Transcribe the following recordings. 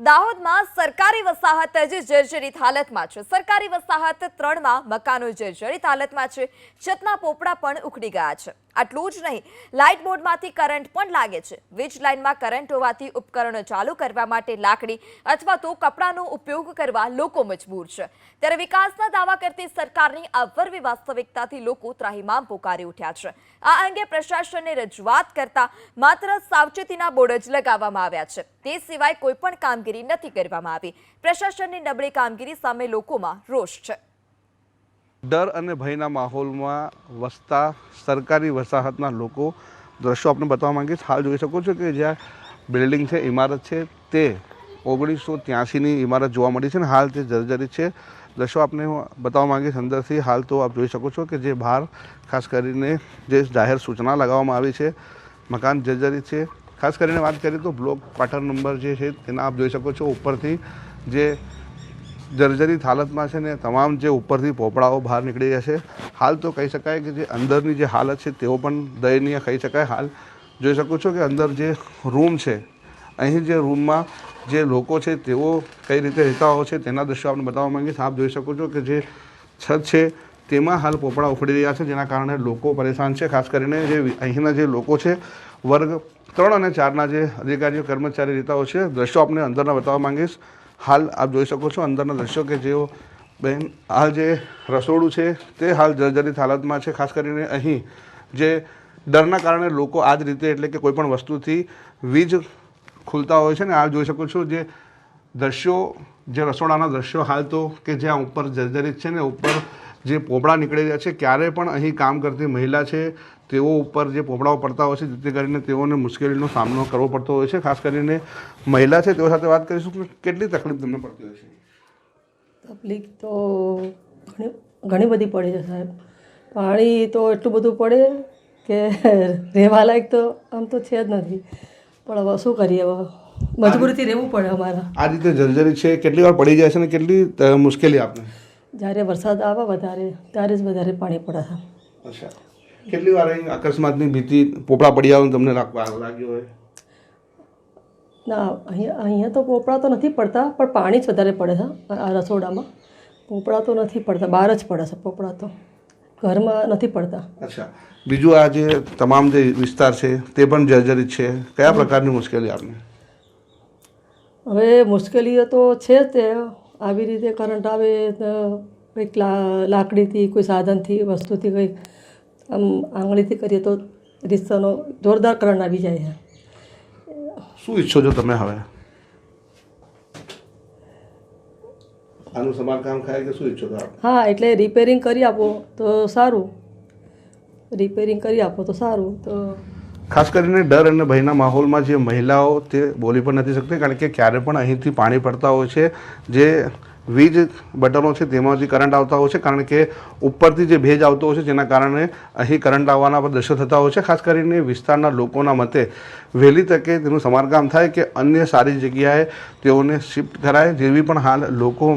દાહોદમાં સરકારી વસાહત જ જર્જરિત હાલતમાં છે। સરકારી વસાહત 3માં મકાનો જર્જરિત હાલતમાં છે। છતના પોપડા પણ ઉખડી ગયા છે। આટલું જ નહીં, લાઇટ બોર્ડમાંથી કરંટ પણ લાગે છે। વીજ લાઇનમાં કરંટ હોવાથી ઉપકરણો ચાલુ કરવા માટે લાકડી અથવા તો કપડાનો ઉપયોગ કરવા લોકો મજબૂર છે। ત્યારે વિકાસના દાવા કરતી સરકારની આ વરવી વાસ્તવિકતાથી લોકો ત્રાહિમામ પોકારી ઉઠ્યા છે। આ અંગે પ્રશાસનને રજૂઆત કરતા માત્ર સાવચેતીના બોર્ડ જ લગાવવામાં આવ્યા છે। તે સિવાય કોઈ પણ કામગીરી નથી કરવામાં આવી। પ્રશાસનની નબળી કામગીરી સામે લોકોમાં રોષ છે। ડર અને ભયના માહોલમાં વસતા સરકારી વસાહતના લોકો દ્રશ્યો આપણે બતાવવા માંગીશ। હાલ જોઈ શકો છો કે જ્યાં બિલ્ડિંગ છે, ઇમારત છે, તે 1983ની ઇમારત જોવા મળી છે ને હાલ તે જર્જરિત છે। દ્રશ્યો આપણે બતાવવા માંગીશ અંદરથી। હાલ તો આપ જોઈ શકો છો કે જે બહાર ખાસ કરીને જે જાહેર સૂચના લગાવવામાં આવી છે, મકાન જર્જરિત છે। ખાસ કરીને વાત કરીએ તો બ્લોક ક્વાર્ટર નંબર જે છે તેના આપ જોઈ શકો છો ઉપરથી જે જર્જરિત હાલતમાં છે ને તમામ જે ઉપરથી પોપડાઓ બહાર નીકળી ગયા છે। હાલ તો કહી શકાય કે જે અંદરની જે હાલત છે તેઓ પણ દયનીય કહી શકાય। હાલ જોઈ શકો છો કે અંદર જે રૂમ છે, અહીં જે રૂમમાં જે લોકો છે તેઓ કઈ રીતે રહેતા હોય છે તેના દ્રશ્યો આપણે બતાવવા માંગીશ। આપ જોઈ શકો છો કે જે છત છે તેમાં હાલ પોપડા ઉખડી રહ્યા છે, જેના કારણે લોકો પરેશાન છે। ખાસ કરીને જે અહીંના જે લોકો છે વર્ગ 3 અને 4ના જે અધિકારીઓ કર્મચારી રહેતા હોય છે, દ્રશ્યો આપણે અંદરના બતાવવા માંગીશ। હાલ આપ જોઈ શકો છો અંદરના દ્રશ્યો કે જેઓ બેન આ જે રસોડું છે તે હાલ જર્જરિત હાલતમાં છે। ખાસ કરીને અહીં જે ડરના કારણે લોકો આ જ રીતે એટલે કે કોઈ પણ વસ્તુથી વીજ ખુલતા હોય છે ને આ જોઈ શકો છો જે દ્રશ્યો જે રસોડાના દ્રશ્યો હાલ તો કે જ્યાં ઉપર જર્જરિત છે ને ઉપર જે પોપડા નીકળી રહ્યા છે। ક્યારે પણ અહીં કામ કરતી મહિલા છે તેઓ ઉપર જે પોપડાઓ પડતા હોય છે જેથી કરીને તેઓને મુશ્કેલીનો સામનો કરવો પડતો હોય છે। ખાસ કરીને મહિલા છે તેઓ સાથે વાત કરીશું કે કેટલી તકલીફ તમને પડતી હોય છે? તકલીફ તો ઘણી બધી પડે છે સાહેબ। પાણી તો એટલું બધું પડે કે રહેવા લાયક તો આમ તો છે જ નથી, પણ હવે શું કરીએ, હવે મજબૂરીથી રહેવું પડે અમારે। આ રીતે જર્જરિત છે, કેટલી વાર પડી જાય છે ને કેટલી મુશ્કેલી આપને? જ્યારે વરસાદ આવે વધારે ત્યારે જ વધારે પાણી પડે છે। અચ્છા, કેટલી વાર અહીં અકસ્માતની ભીતિ પોપડા પડી આવે તમને લાગ્યો હોય? ના, અહીંયા તો પોપડા તો નથી પડતા, પણ પાણી જ વધારે પડે છે આ રસોડામાં। પોપડા તો નથી પડતા, બહાર જ પડે છે પોપડા, તો ઘરમાં નથી પડતા। અચ્છા, બીજું આ જે તમામ જે વિસ્તાર છે તે પણ જર્જરિત છે, કયા પ્રકારની મુશ્કેલી આપને? હવે મુશ્કેલીઓ તો છે જ તે, આવી રીતે કરંટ આવે તો કંઈક લાકડીથી કોઈ સાધનથી વસ્તુથી કંઈક આમ આંગળીથી કરીએ તો રીતસરનો જોરદાર કરંટ આવી જાય છે। શું ઈચ્છો છો તમે હવે? આનું સમારકામ થાય કે શું ઈચ્છો છો આપ? હા, એટલે રિપેરિંગ કરી આપો તો સારું, રિપેરિંગ કરી આપો તો સારું। તો ખાસ કરીને ડર અને ભયના માહોલમાં જે મહિલાઓ તે બોલી પણ નથી શકતી, કારણ કે ક્યારે પણ અહીંથી પાણી પડતા હોય છે, જે વીજ બટનો છે તેમાંથી કરંટ આવતા હોય છે, કારણ કે ઉપરથી જે ભેજ આવતો હોય છે જેના કારણે અહીં કરંટ આવવાના પણ દ્રશ્યો થતા હોય છે। ખાસ કરીને વિસ્તારના લોકોના મતે વહેલી તકે તેનું સમારકામ થાય કે અન્ય સારી જગ્યાએ તેઓને શિફ્ટ કરાય, જેવી પણ હાલ લોકો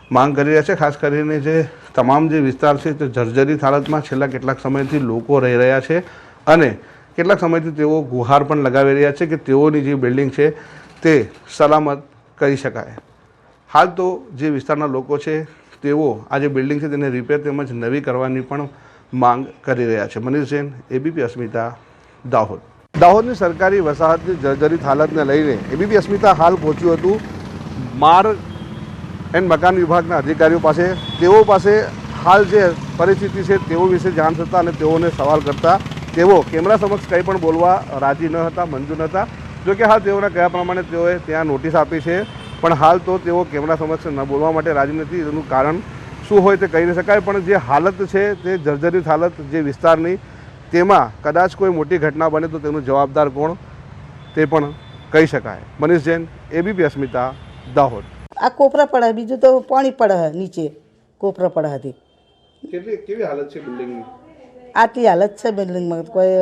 માંગ કરી રહ્યા છે। ખાસ કરીને જે તમામ જે વિસ્તાર છે તે જર્જરિત હાલતમાં છેલ્લા કેટલાક સમયથી લોકો રહી રહ્યા છે અને કેટલાક સમયથી તેઓ ગુહાર પણ લગાવી રહ્યા છે કે તેઓની જે બિલ્ડિંગ છે તે સલામત કરી શકાય। હાલ તો જે વિસ્તારના લોકો છે તેઓ આ જે બિલ્ડિંગ છે તેને રિપેર તેમજ નવી કરવાની પણ માંગ કરી રહ્યા છે। મનીષ જૈન, એબીપી અસ્મિતા, દાહોદ। દાહોદની સરકારી વસાહતની જર્જરિત હાલતને લઈને એબીપી અસ્મિતા હાલ પહોંચ્યું હતું માર્ગ એન્ડ મકાન વિભાગના અધિકારીઓ પાસે। તેઓ પાસે હાલ જે પરિસ્થિતિ છે તેઓ વિશે જાણ થતા અને તેઓને સવાલ કરતા તેઓ કેમેરા સમક્ષ કંઈ પણ બોલવા રાજી ન હતા, મંજૂર ન હતા। જોકે હાલ તેઓના કયા પ્રમાણે તેઓએ ત્યાં નોટિસ આપી છે, પણ હાલ તો તેઓ કેમેરા સમક્ષ ન બોલવા માટે રાજી નથી। એનું કારણ શું હોય તે કહી ન શકાય, પણ જે હાલત છે તે જર્જરિત હાલત જે વિસ્તારની, તેમાં કદાચ કોઈ મોટી ઘટના બને તો તેનું જવાબદાર કોણ તે પણ કહી શકાય। મનીષ જૈન, એબીપી અસ્મિતા, દાહોદ। આ કોપરા પડે, બીજું તો પાણી પડે નીચે, કોપરા પડે હતી। કેવી હાલત છે બિલ્ડિંગની? આટલી હાલત છે બિલ્ડિંગમાં, કોઈ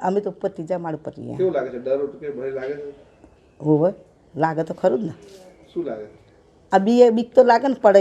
અમે તો ઉપર ત્રીજા માળ પર રહીએ। કેવું લાગે છે? ડર કે ભય લાગે છે? હોવે, લાગે તો ખરું જ ને। શું લાગે? આ બીક તો લાગે ને પડે